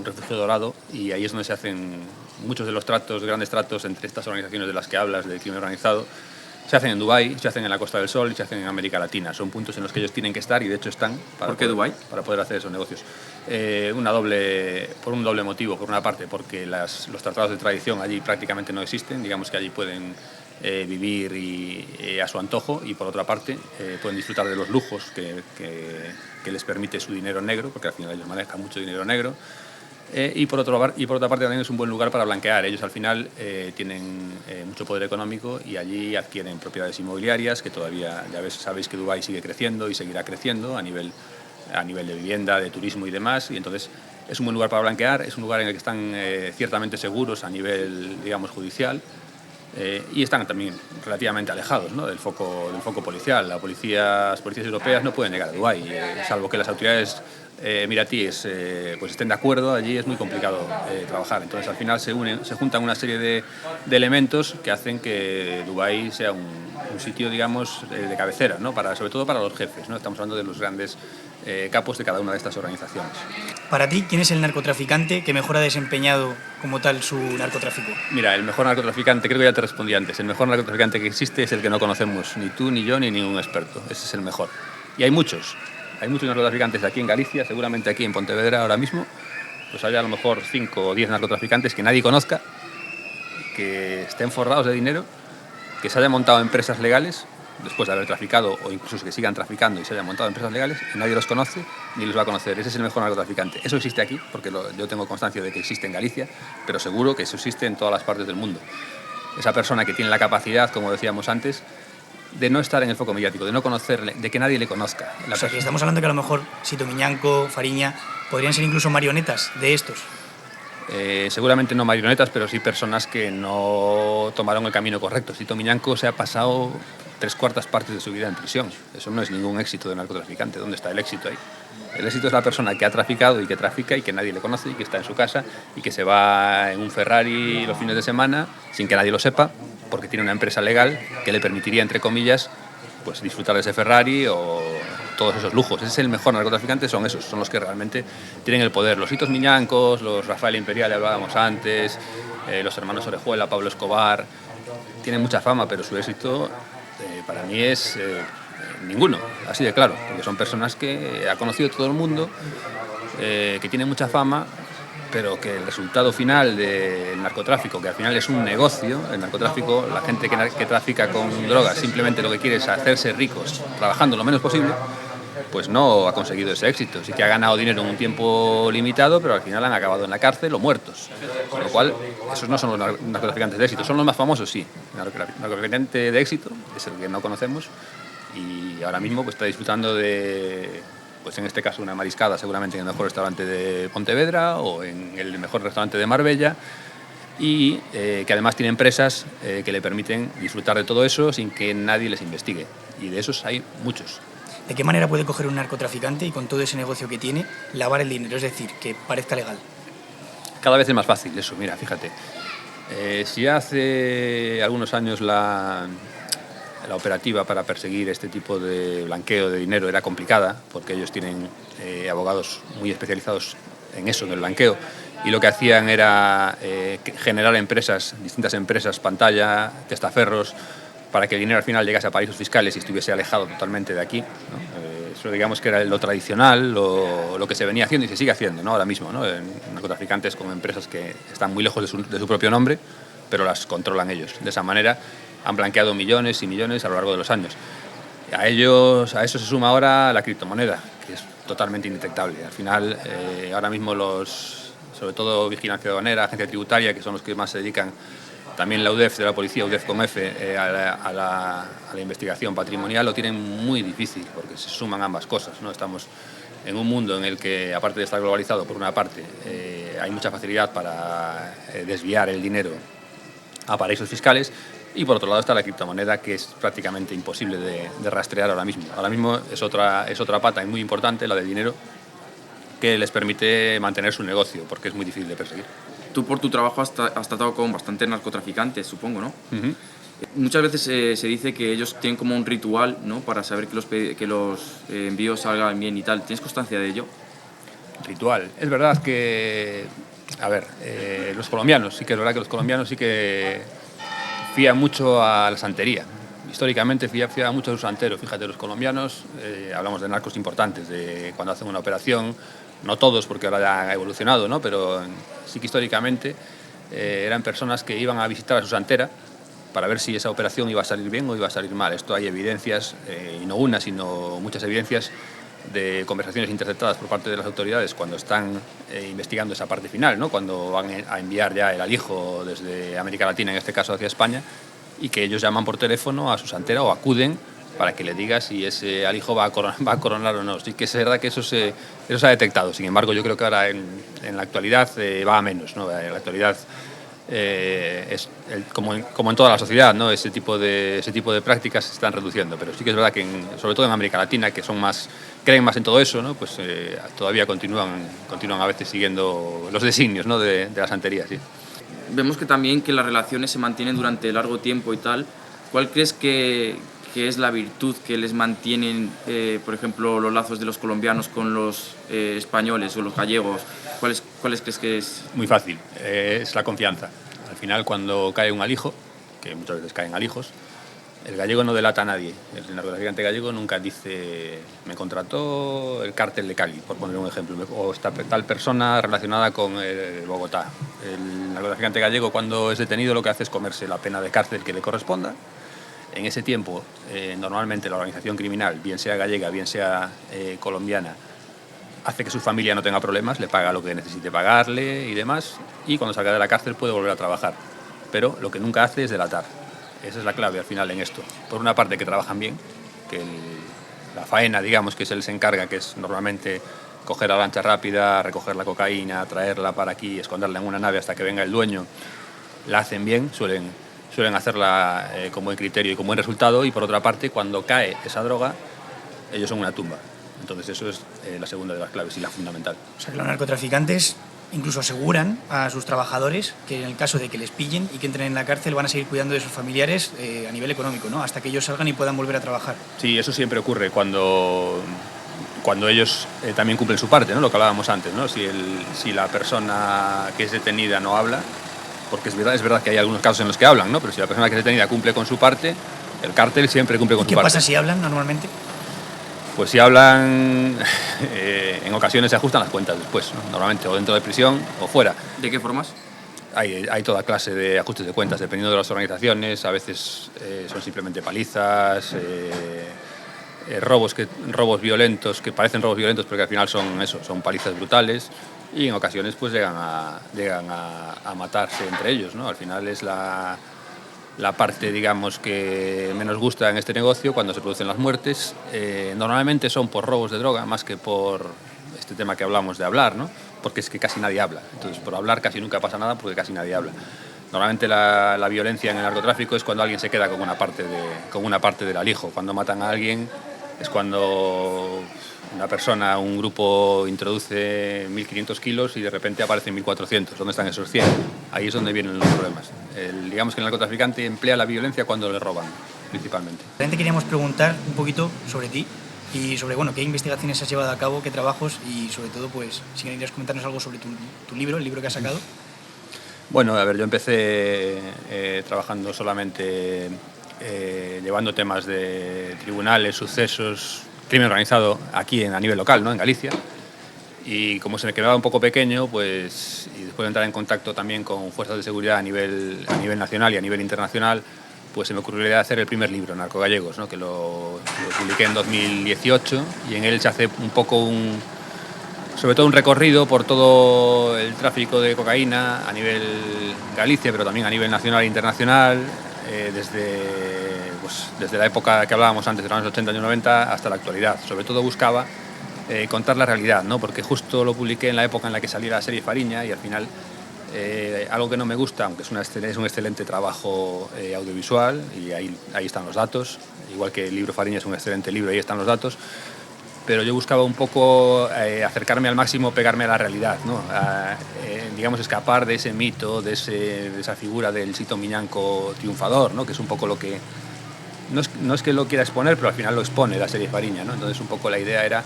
Speaker 2: refugio dorado, y ahí es donde se hacen muchos de los grandes tratos entre estas organizaciones de las que hablas, del crimen organizado. Se hacen en Dubái, se hacen en la Costa del Sol y se hacen en América Latina. Son puntos en los que ellos tienen que estar, y de hecho están.
Speaker 3: ¿Por qué Dubái?
Speaker 2: Para poder hacer esos negocios. Por un doble motivo. Por una parte, porque los tratados de extradición allí prácticamente no existen. Digamos que allí pueden vivir a su antojo, y por otra parte pueden disfrutar de los lujos que les permite su dinero negro, porque al final ellos manejan mucho dinero negro. Y por otra parte también es un buen lugar para blanquear. Ellos al final tienen mucho poder económico, y allí adquieren propiedades inmobiliarias que todavía, sabéis que Dubái sigue creciendo y seguirá creciendo a nivel de vivienda, de turismo y demás, y entonces es un buen lugar para blanquear. Es un lugar en el que están ciertamente seguros a nivel, digamos, judicial, y están también relativamente alejados, ¿no?, del foco policial. Las policías europeas no pueden llegar a Dubái, salvo que las autoridades emiratíes pues estén de acuerdo. Allí es muy complicado trabajar. Entonces al final se juntan una serie de elementos que hacen que Dubái sea un sitio, digamos, de cabecera, ¿no?, sobre todo para los jefes, ¿no? Estamos hablando de los grandes capos de cada una de estas organizaciones.
Speaker 1: Para ti, ¿quién es el narcotraficante que mejor ha desempeñado como tal su narcotráfico?
Speaker 2: Mira, el mejor narcotraficante, creo que ya te respondí antes, el mejor narcotraficante que existe es el que no conocemos ni tú, ni yo, ni ningún experto. Ese es el mejor. Y hay muchos narcotraficantes aquí en Galicia, seguramente aquí en Pontevedra ahora mismo, pues hay a lo mejor 5 o 10 narcotraficantes que nadie conozca, que estén forrados de dinero, que se hayan montado empresas legales después de haber traficado, o incluso que sigan traficando y se hayan montado empresas legales, y nadie los conoce ni los va a conocer. Ese es el mejor narcotraficante. Eso existe aquí, porque yo tengo constancia de que existe en Galicia, pero seguro que eso existe en todas las partes del mundo. Esa persona que tiene la capacidad, como decíamos antes, de no estar en el foco mediático, de no conocerle, de que nadie le conozca.
Speaker 1: O sea, que estamos hablando que a lo mejor Sito Miñanco, Fariña, podrían ser incluso marionetas de estos.
Speaker 2: Seguramente no marionetas, pero sí personas que no tomaron el camino correcto. Sito Miñanco se ha pasado 3/4 partes de su vida en prisión. Eso no es ningún éxito de narcotraficante. ¿Dónde está el éxito ahí? El éxito es la persona que ha traficado y que trafica y que nadie le conoce y que está en su casa y que se va en un Ferrari los fines de semana sin que nadie lo sepa, porque tiene una empresa legal que le permitiría, entre comillas, pues disfrutar de ese Ferrari o todos esos lujos. Ese es el mejor narcotraficante, son esos, son los que realmente tienen el poder. Los Sitos Miñancos, los Rafael Imperiale, hablábamos antes, los hermanos Orejuela, Pablo Escobar, tienen mucha fama, pero su éxito para mí es ninguno, así de claro, porque son personas que ha conocido todo el mundo, que tienen mucha fama, pero que el resultado final del narcotráfico, que al final es un negocio, el narcotráfico, la gente que trafica con drogas simplemente lo que quiere es hacerse ricos trabajando lo menos posible, pues no ha conseguido ese éxito. Sí que ha ganado dinero en un tiempo limitado, pero al final han acabado en la cárcel o muertos. Con lo cual, esos no son los narcotraficantes de éxito, son los más famosos, sí. El narcotraficante de éxito es el que no conocemos y ahora mismo pues está disfrutando de, pues en este caso, una mariscada seguramente en el mejor restaurante de Pontevedra o en el mejor restaurante de Marbella, y que además tiene empresas que le permiten disfrutar de todo eso sin que nadie les investigue. Y de esos hay muchos.
Speaker 1: ¿De qué manera puede coger un narcotraficante y con todo ese negocio que tiene lavar el dinero? Es decir, que parezca legal.
Speaker 2: Cada vez es más fácil eso, mira, fíjate. Si hace algunos años la operativa para perseguir este tipo de blanqueo de dinero era complicada, porque ellos tienen abogados muy especializados en eso, en el blanqueo, y lo que hacían era generar distintas empresas, pantalla, testaferros, para que el dinero al final llegase a paraísos fiscales y estuviese alejado totalmente de aquí, ¿no? Eso digamos que era lo tradicional, lo que se venía haciendo y se sigue haciendo, ¿no?, ahora mismo, ¿no?, en narcotraficantes con empresas que están muy lejos de su propio nombre, pero las controlan ellos. De esa manera han blanqueado millones y millones a lo largo de los años. A eso se suma ahora la criptomoneda, que es totalmente indetectable. Al final, ahora mismo sobre todo vigilancia aduanera, agencia tributaria, que son los que más se dedican, también la UDEF de la policía, UDEF con F, a la investigación patrimonial, lo tienen muy difícil, porque se suman ambas cosas, ¿no? Estamos en un mundo en el que, aparte de estar globalizado, por una parte, hay mucha facilidad para desviar el dinero a paraísos fiscales, y por otro lado está la criptomoneda, que es prácticamente imposible de rastrear ahora mismo. Ahora mismo es otra pata muy importante, la del dinero, que les permite mantener su negocio, porque es muy difícil de perseguir.
Speaker 3: Tú por tu trabajo has tratado con bastantes narcotraficantes, supongo, ¿no?
Speaker 2: Uh-huh.
Speaker 3: Muchas veces se dice que ellos tienen como un ritual, ¿no?, para saber que los envíos salgan bien y tal. ¿Tienes constancia de ello?
Speaker 2: Ritual. Es verdad que, los colombianos, sí que es verdad que los colombianos sí que fían mucho a la santería. Históricamente fían mucho a los santeros. Fíjate, los colombianos, hablamos de narcos importantes, de cuando hacen una operación, no todos porque ahora ya han evolucionado, ¿no?, pero sí que históricamente eran personas que iban a visitar a su santera para ver si esa operación iba a salir bien o iba a salir mal. Esto hay evidencias, y no una, sino muchas evidencias de conversaciones interceptadas por parte de las autoridades cuando están investigando esa parte final, ¿no?, cuando van a enviar ya el alijo desde América Latina, en este caso hacia España, y que ellos llaman por teléfono a su santera o acuden para que le diga si ese alijo va a coronar o no. Sí que es verdad que eso se ha detectado. Sin embargo, yo creo que ahora en la actualidad va a menos, ¿no? En la actualidad como en toda la sociedad, ¿no?, ese tipo de prácticas se están reduciendo, pero sí que es verdad que sobre todo en América Latina, que creen más en todo eso, ¿no?, pues todavía continúan a veces siguiendo los designios, ¿no?, de la santería, sí.
Speaker 3: Vemos que también que las relaciones se mantienen durante largo tiempo y tal. ¿Cuál crees que es la virtud que les mantienen, por ejemplo, los lazos de los colombianos con los españoles o los gallegos? ¿Cuáles crees que es?
Speaker 2: Muy fácil, es la confianza. Al final, cuando cae un alijo, que muchas veces caen alijos, el gallego no delata a nadie. El narcotraficante gallego nunca dice me contrató el cártel de Cali, por poner un ejemplo, o esta tal persona relacionada con Bogotá. El narcotraficante gallego, cuando es detenido, lo que hace es comerse la pena de cárcel que le corresponda. En ese tiempo, normalmente la organización criminal, bien sea gallega, bien sea colombiana, hace que su familia no tenga problemas, le paga lo que necesite pagarle y demás, y cuando salga de la cárcel puede volver a trabajar. Pero lo que nunca hace es delatar. Esa es la clave al final en esto. Por una parte, que trabajan bien, que la faena, digamos, que se les encarga, que es normalmente coger la lancha rápida, recoger la cocaína, traerla para aquí, esconderla en una nave hasta que venga el dueño, la hacen bien, suelen hacerla con buen criterio y con buen resultado, y por otra parte, cuando cae esa droga, ellos son una tumba. Entonces eso es la segunda de las claves y la fundamental.
Speaker 1: O sea, que los narcotraficantes incluso aseguran a sus trabajadores que en el caso de que les pillen y que entren en la cárcel van a seguir cuidando de sus familiares a nivel económico, ¿no?, hasta que ellos salgan y puedan volver a trabajar.
Speaker 2: Sí, eso siempre ocurre cuando ellos también cumplen su parte, ¿no?, lo que hablábamos antes, ¿no? Si la persona que es detenida no habla, porque es verdad que hay algunos casos en los que hablan, ¿no?, pero si la persona que es detenida cumple con su parte, el cártel siempre cumple con su parte.
Speaker 1: ¿Qué pasa si hablan normalmente?
Speaker 2: Pues si hablan, en ocasiones se ajustan las cuentas después, ¿no?, normalmente o dentro de prisión o fuera.
Speaker 3: ¿De qué formas?
Speaker 2: Hay toda clase de ajustes de cuentas, dependiendo de las organizaciones. A veces son simplemente palizas, robos violentos, que parecen robos violentos, pero que al final son palizas brutales. Y en ocasiones pues llegan a matarse entre ellos, ¿no? Al final es la parte, digamos, que menos gusta en este negocio cuando se producen las muertes. Normalmente son por robos de droga más que por este tema que hablamos de hablar, ¿no?, porque es que casi nadie habla. Entonces, por hablar casi nunca pasa nada porque casi nadie habla. Normalmente la violencia en el narcotráfico es cuando alguien se queda con una parte del alijo. Cuando matan a alguien es cuando una persona, un grupo introduce 1.500 kilos y de repente aparecen 1.400. ¿Dónde están esos 100? Ahí es donde vienen los problemas. Digamos que el narcotraficante emplea la violencia cuando le roban, principalmente.
Speaker 1: También te queríamos preguntar un poquito sobre ti y sobre qué investigaciones has llevado a cabo, qué trabajos y sobre todo, pues, si querías comentarnos algo sobre tu libro, el libro que has sacado.
Speaker 2: Bueno, a ver, yo empecé trabajando solamente llevando temas de tribunales, sucesos, crimen organizado aquí a nivel local, ¿no?, en Galicia. Y como se me quedaba un poco pequeño, pues, y después de entrar en contacto también con fuerzas de seguridad a nivel nacional y a nivel internacional, pues se me ocurrió la idea de hacer el primer libro, Narcogallegos, ¿no? Que lo publiqué en 2018 y en él se hace un poco sobre todo un recorrido por todo el tráfico de cocaína a nivel Galicia, pero también a nivel nacional e internacional, desde la época que hablábamos antes, de los años 80 y 90, hasta la actualidad. Sobre todo buscaba contar la realidad, ¿no? Porque justo lo publiqué en la época en la que salía la serie Fariña y al final algo que no me gusta, aunque es un excelente trabajo audiovisual y ahí están los datos, igual que el libro Fariña es un excelente libro, ahí están los datos, pero yo buscaba un poco acercarme al máximo, pegarme a la realidad, ¿no? Digamos, escapar de ese mito, de esa figura del Sito Miñanco triunfador, ¿no? Que es un poco lo que... No es que lo quiera exponer, pero al final lo expone la serie Fariña, ¿no? Entonces un poco la idea era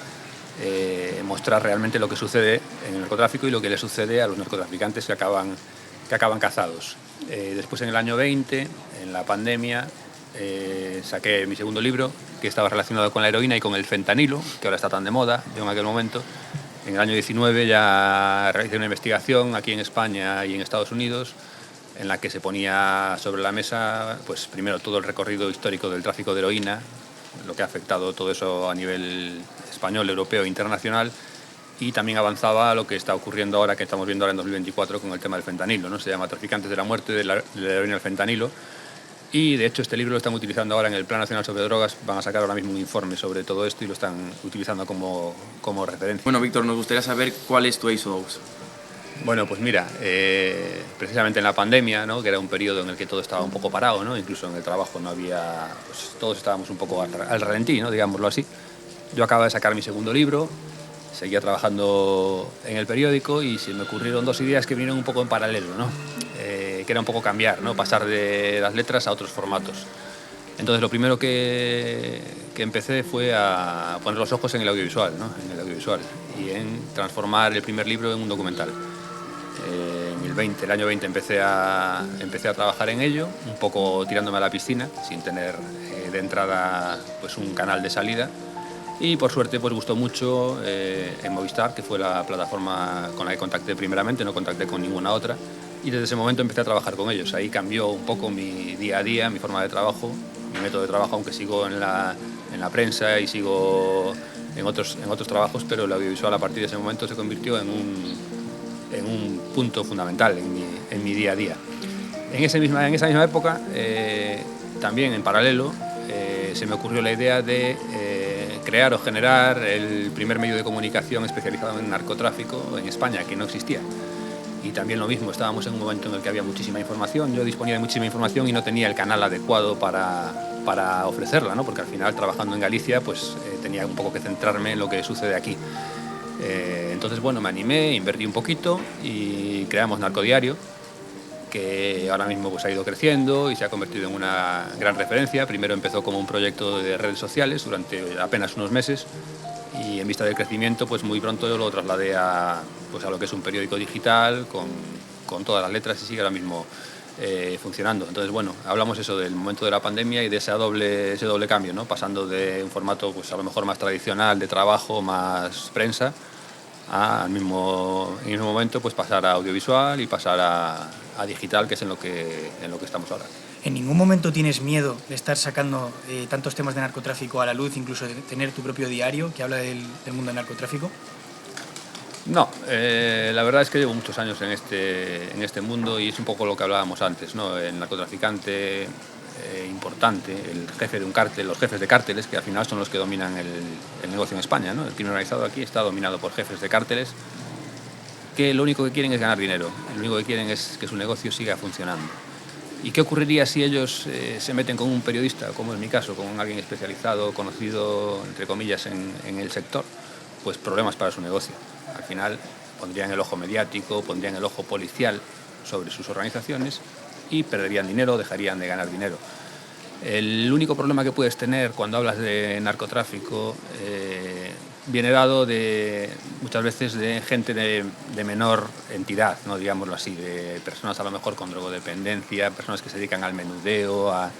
Speaker 2: mostrar realmente lo que sucede en el narcotráfico y lo que le sucede a los narcotraficantes que acaban cazados. Después, en el año 20, en la pandemia, saqué mi segundo libro, que estaba relacionado con la heroína y con el fentanilo, que ahora está tan de moda. Yo en aquel momento, en el año 19, ya realicé una investigación aquí en España y en Estados Unidos, en la que se ponía sobre la mesa, pues primero todo el recorrido histórico del tráfico de heroína, lo que ha afectado todo eso a nivel español, europeo e internacional, y también avanzaba a lo que está ocurriendo ahora, que estamos viendo ahora en 2024 con el tema del fentanilo, ¿no? Se llama Traficantes de la Muerte de la heroína al fentanilo, y de hecho este libro lo están utilizando ahora en el Plan Nacional sobre Drogas. Van a sacar ahora mismo un informe sobre todo esto y lo están utilizando como referencia.
Speaker 3: Bueno, Víctor, nos gustaría saber cuál es tu Ace of Dogs.
Speaker 2: Bueno, pues mira, precisamente en la pandemia, ¿no? Que era un periodo en el que todo estaba un poco parado, ¿no? Incluso en el trabajo no había, pues todos estábamos un poco al ralentí, ¿no? Digámoslo así. Yo acababa de sacar mi segundo libro, seguía trabajando en el periódico y se me ocurrieron dos ideas que vinieron un poco en paralelo, ¿no? Que era un poco cambiar, ¿no? Pasar de las letras a otros formatos. Entonces lo primero que empecé fue a poner los ojos en el audiovisual, ¿no? En el audiovisual y en transformar el primer libro en un documental. El año 20 empecé a trabajar en ello, un poco tirándome a la piscina, sin tener de entrada pues un canal de salida. Y por suerte pues gustó mucho en Movistar, que fue la plataforma con la que contacté primeramente, no contacté con ninguna otra. Y desde ese momento empecé a trabajar con ellos. Ahí cambió un poco mi día a día, mi forma de trabajo, mi método de trabajo, aunque sigo en la prensa y sigo en otros trabajos, pero el audiovisual a partir de ese momento se convirtió en un punto fundamental en mi día a día. En esa misma época, también en paralelo, se me ocurrió la idea de crear o generar el primer medio de comunicación especializado en narcotráfico en España, que no existía. Y también lo mismo, estábamos en un momento en el que había muchísima información, yo disponía de muchísima información y no tenía el canal adecuado para ofrecerla, ¿no? Porque al final, trabajando en Galicia, pues tenía un poco que centrarme en lo que sucede aquí. Entonces, bueno, me animé, invertí un poquito y creamos Narcodiario, que ahora mismo pues ha ido creciendo y se ha convertido en una gran referencia. Primero empezó como un proyecto de redes sociales durante apenas unos meses y en vista del crecimiento pues muy pronto yo lo trasladé a lo que es un periódico digital con todas las letras y sigue ahora mismo funcionando. Entonces, bueno, hablamos eso del momento de la pandemia y de ese doble cambio, ¿no? Pasando de un formato pues a lo mejor más tradicional de trabajo, más prensa, en el mismo momento pues pasar a audiovisual y pasar a digital, que es en lo que estamos ahora.
Speaker 1: ¿En ningún momento tienes miedo de estar sacando tantos temas de narcotráfico a la luz, incluso de tener tu propio diario que habla del mundo del narcotráfico?
Speaker 2: No, la verdad es que llevo muchos años en este mundo y es un poco lo que hablábamos antes, ¿no? El narcotraficante importante, el jefe de un cártel, los jefes de cárteles, que al final son los que dominan el negocio en España, ¿no? El crimen organizado aquí está dominado por jefes de cárteles que lo único que quieren es ganar dinero, lo único que quieren es que su negocio siga funcionando. ¿Y qué ocurriría si ellos se meten con un periodista, como en mi caso, con alguien especializado, conocido, entre comillas, en el sector? Pues problemas para su negocio. Al final pondrían el ojo mediático, pondrían el ojo policial sobre sus organizaciones y perderían dinero, dejarían de ganar dinero. El único problema que puedes tener cuando hablas de narcotráfico viene dado muchas veces de gente de menor entidad, no digámoslo así, de personas a lo mejor con drogodependencia, personas que se dedican al menudeo, a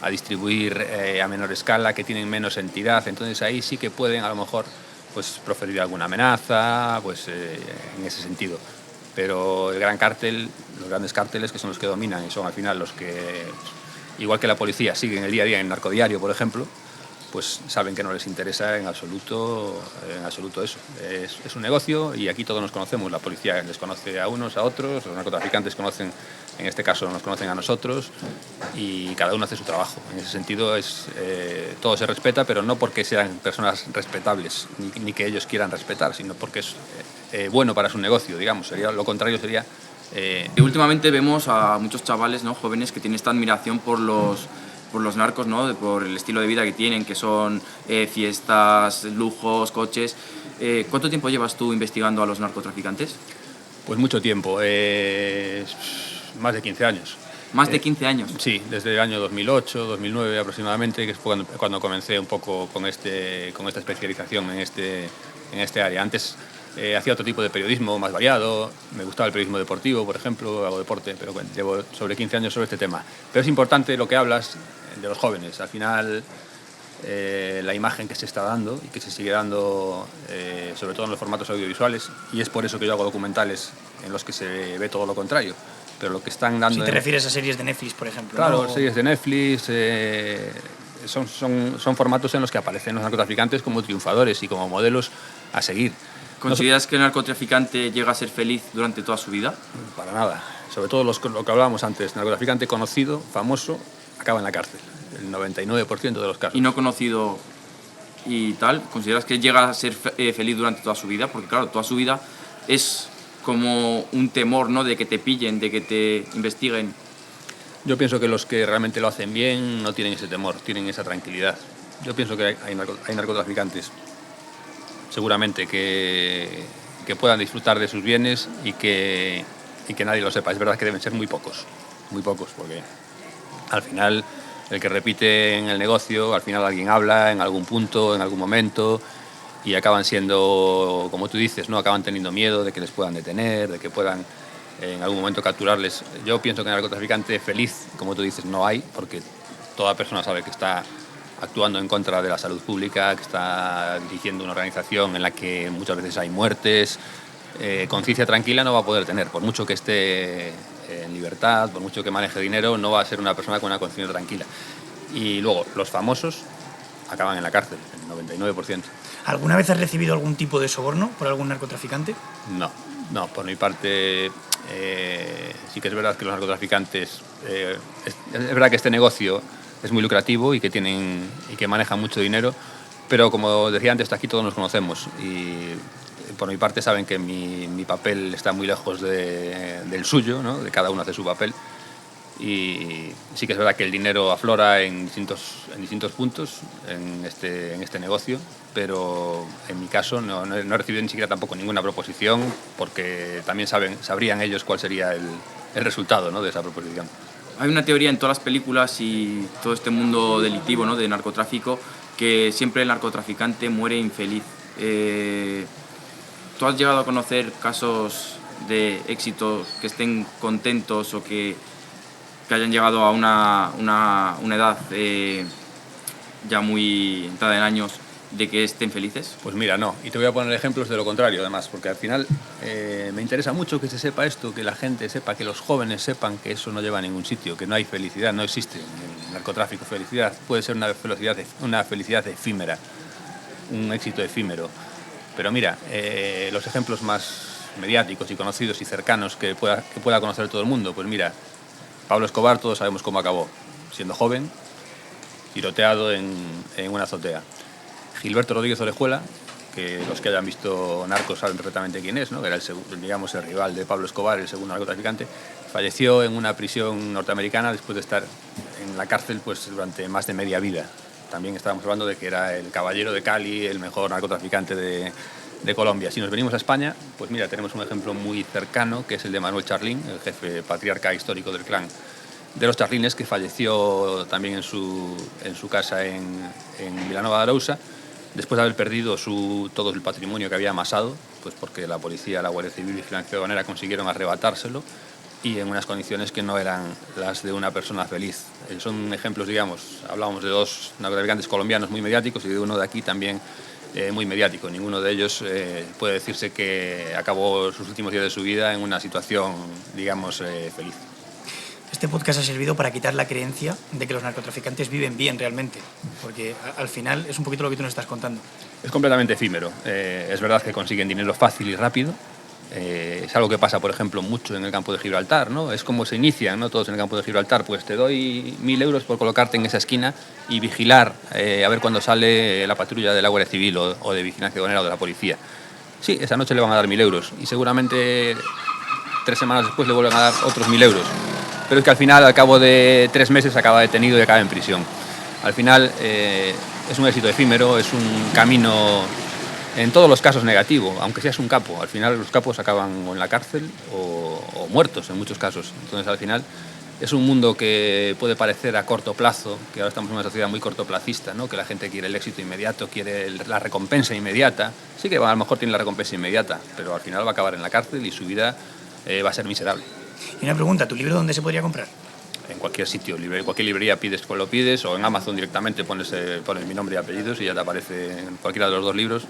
Speaker 2: distribuir a menor escala, que tienen menos entidad. Entonces ahí sí que pueden a lo mejor pues proferir alguna amenaza, pues en ese sentido. Pero el gran cártel, los grandes cárteles, que son los que dominan y son al final los que igual que la policía sigue en el día a día en el narcodiario, por ejemplo, pues saben que no les interesa en absoluto eso. Es un negocio y aquí todos nos conocemos. La policía les conoce a unos, a otros, los narcotraficantes conocen, en este caso nos conocen a nosotros, y cada uno hace su trabajo. En ese sentido todo se respeta, pero no porque sean personas respetables ni que ellos quieran respetar, sino porque es bueno para su negocio, digamos. Lo contrario sería...
Speaker 3: Y últimamente vemos a muchos chavales, ¿no?, jóvenes que tienen esta admiración por los narcos, ¿no?, por el estilo de vida que tienen, que son fiestas, lujos, coches. ¿Cuánto tiempo llevas tú investigando a los narcotraficantes?
Speaker 2: Pues mucho tiempo, más de 15 años.
Speaker 3: ¿Más de 15 años?
Speaker 2: Sí, desde el año 2008, 2009 aproximadamente, que fue cuando comencé un poco con esta especialización en este área. Antes hacía otro tipo de periodismo más variado, me gustaba el periodismo deportivo, por ejemplo, hago deporte, pero bueno, llevo sobre 15 años sobre este tema. Pero es importante lo que hablas de los jóvenes. Al final, la imagen que se está dando y que se sigue dando, sobre todo en los formatos audiovisuales, y es por eso que yo hago documentales en los que se ve todo lo contrario. Pero lo que están dando...
Speaker 1: Si te refieres a series de Netflix, por ejemplo.
Speaker 2: Claro,
Speaker 1: ¿no?
Speaker 2: series de Netflix, son formatos en los que aparecen los narcotraficantes como triunfadores y como modelos a seguir.
Speaker 3: ¿Consideras que el narcotraficante llega a ser feliz durante toda su vida?
Speaker 2: Para nada. Sobre todo lo que hablábamos antes, narcotraficante conocido, famoso, acaba en la cárcel. El 99% de los casos.
Speaker 3: ¿Y no conocido y tal? ¿Consideras que llega a ser feliz durante toda su vida? Porque claro, toda su vida es como un temor, ¿no?, de que te pillen, de que te investiguen.
Speaker 2: Yo pienso que los que realmente lo hacen bien no tienen ese temor, tienen esa tranquilidad. Yo pienso que hay narcotraficantes seguramente que puedan disfrutar de sus bienes y que nadie lo sepa. Es verdad que deben ser muy pocos, porque al final el que repite en el negocio, al final alguien habla en algún punto, en algún momento, y acaban siendo, como tú dices, ¿no?, acaban teniendo miedo de que les puedan detener, de que puedan en algún momento capturarles. Yo pienso que el narcotraficante feliz, como tú dices, no hay, porque toda persona sabe que está actuando en contra de la salud pública, que está dirigiendo una organización en la que muchas veces hay muertes. Conciencia tranquila no va a poder tener, por mucho que esté en libertad, por mucho que maneje dinero, no va a ser una persona con una conciencia tranquila. Y luego, los famosos acaban en la cárcel, el 99%.
Speaker 1: ¿Alguna vez has recibido algún tipo de soborno por algún narcotraficante?
Speaker 2: No, por mi parte sí que es verdad que los narcotraficantes, es verdad que este negocio es muy lucrativo y que manejan mucho dinero, pero como decía antes, aquí todos nos conocemos y por mi parte saben que mi papel está muy lejos del suyo, ¿no?, de cada uno hace su papel. Y sí que es verdad que el dinero aflora en distintos puntos en este negocio, pero en mi caso no he recibido ni siquiera tampoco ninguna proposición, porque también sabrían ellos cuál sería el resultado, ¿no?, de esa proposición.
Speaker 3: Hay una teoría en todas las películas y todo este mundo delictivo, ¿no?, de narcotráfico, que siempre el narcotraficante muere infeliz. ¿Tú has llegado a conocer casos de éxito que estén contentos o que hayan llegado a una edad ya muy entrada en años de que estén felices?
Speaker 2: Pues mira, no. Y te voy a poner ejemplos de lo contrario, además, porque al final me interesa mucho que se sepa esto, que la gente sepa, que los jóvenes sepan que eso no lleva a ningún sitio, que no hay felicidad, no existe en el narcotráfico. Felicidad puede ser una felicidad efímera, un éxito efímero. Pero mira, los ejemplos más mediáticos y conocidos y cercanos que pueda conocer todo el mundo, pues mira, Pablo Escobar, todos sabemos cómo acabó, siendo joven, tiroteado en una azotea. Gilberto Rodríguez Orejuela, que los que hayan visto Narcos saben perfectamente quién es, ¿no?, que era el rival de Pablo Escobar, el segundo narcotraficante, falleció en una prisión norteamericana después de estar en la cárcel pues, durante más de media vida. También estábamos hablando de que era el caballero de Cali, el mejor narcotraficante de Colombia. Si nos venimos a España, pues mira, tenemos un ejemplo muy cercano, que es el de Manuel Charlín, el jefe patriarca histórico del clan de los Charlines, que falleció también en su casa en Vilanova de Arousa, después de haber perdido todo el patrimonio que había amasado, pues porque la policía, la Guardia Civil y Vigilancia Aduanera consiguieron arrebatárselo, y en unas condiciones que no eran las de una persona feliz. Son ejemplos, digamos, hablábamos de dos narcotraficantes colombianos muy mediáticos y de uno de aquí también muy mediático. Ninguno de ellos puede decirse que acabó sus últimos días de su vida en una situación, digamos, feliz.
Speaker 1: Este podcast ha servido para quitar la creencia de que los narcotraficantes viven bien realmente, porque al final es un poquito lo que tú nos estás contando.
Speaker 2: Es completamente efímero. Es verdad que consiguen dinero fácil y rápido. Es algo que pasa, por ejemplo, mucho en el campo de Gibraltar, ¿no? Es como se inician, ¿no?, todos en el campo de Gibraltar. Pues te doy 1.000 euros por colocarte en esa esquina y vigilar a ver cuándo sale la patrulla de la Guardia Civil o de Vigilancia Aduanera o de la policía. Sí, esa noche le van a dar 1.000 euros y seguramente 3 semanas después le vuelven a dar otros 1.000 euros. Pero es que al final, al cabo de 3 meses, acaba detenido y acaba en prisión. Al final es un éxito efímero, es un camino en todos los casos negativo, aunque seas un capo. Al final los capos acaban o en la cárcel o muertos en muchos casos. Entonces al final es un mundo que puede parecer a corto plazo, que ahora estamos en una sociedad muy cortoplacista, ¿no?, que la gente quiere el éxito inmediato, quiere la recompensa inmediata. Sí que a lo mejor tiene la recompensa inmediata, pero al final va a acabar en la cárcel y su vida va a ser miserable.
Speaker 1: Y una pregunta, ¿tu libro dónde se podría comprar?
Speaker 2: En cualquier sitio, cualquier librería lo pides, o en Amazon directamente pones mi nombre y apellidos y ya te aparece en cualquiera de los 2 libros,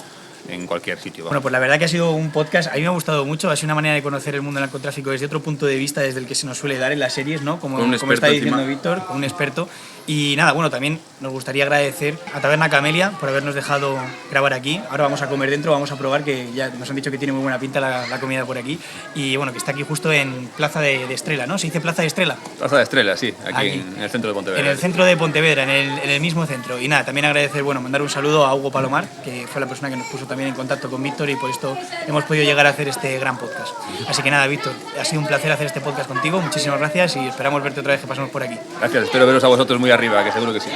Speaker 2: en cualquier sitio.
Speaker 1: Bueno, pues la verdad que ha sido un podcast, a mí me ha gustado mucho, ha sido una manera de conocer el mundo del narcotráfico desde otro punto de vista, desde el que se nos suele dar en las series, ¿no? Como está diciendo Víctor, con un experto. Y nada, bueno, también nos gustaría agradecer a Taberna Camelia por habernos dejado grabar aquí. Ahora vamos a comer dentro, vamos a probar, que ya nos han dicho que tiene muy buena pinta la comida por aquí. Y bueno, que está aquí justo en Plaza de Estrela, ¿no? ¿Se dice Plaza de Estrela?
Speaker 2: Plaza de Estrela, sí, aquí. En el centro de Pontevedra.
Speaker 1: En el centro de Pontevedra, en el mismo centro. Y nada, también agradecer, bueno, mandar un saludo a Hugo Palomar, que fue la persona que nos puso también en contacto con Víctor y por esto hemos podido llegar a hacer este gran podcast. Así que nada, Víctor, ha sido un placer hacer este podcast contigo, muchísimas gracias y esperamos verte otra vez que pasamos por aquí.
Speaker 2: Gracias, espero veros a vosotros muy arriba, que seguro que sí.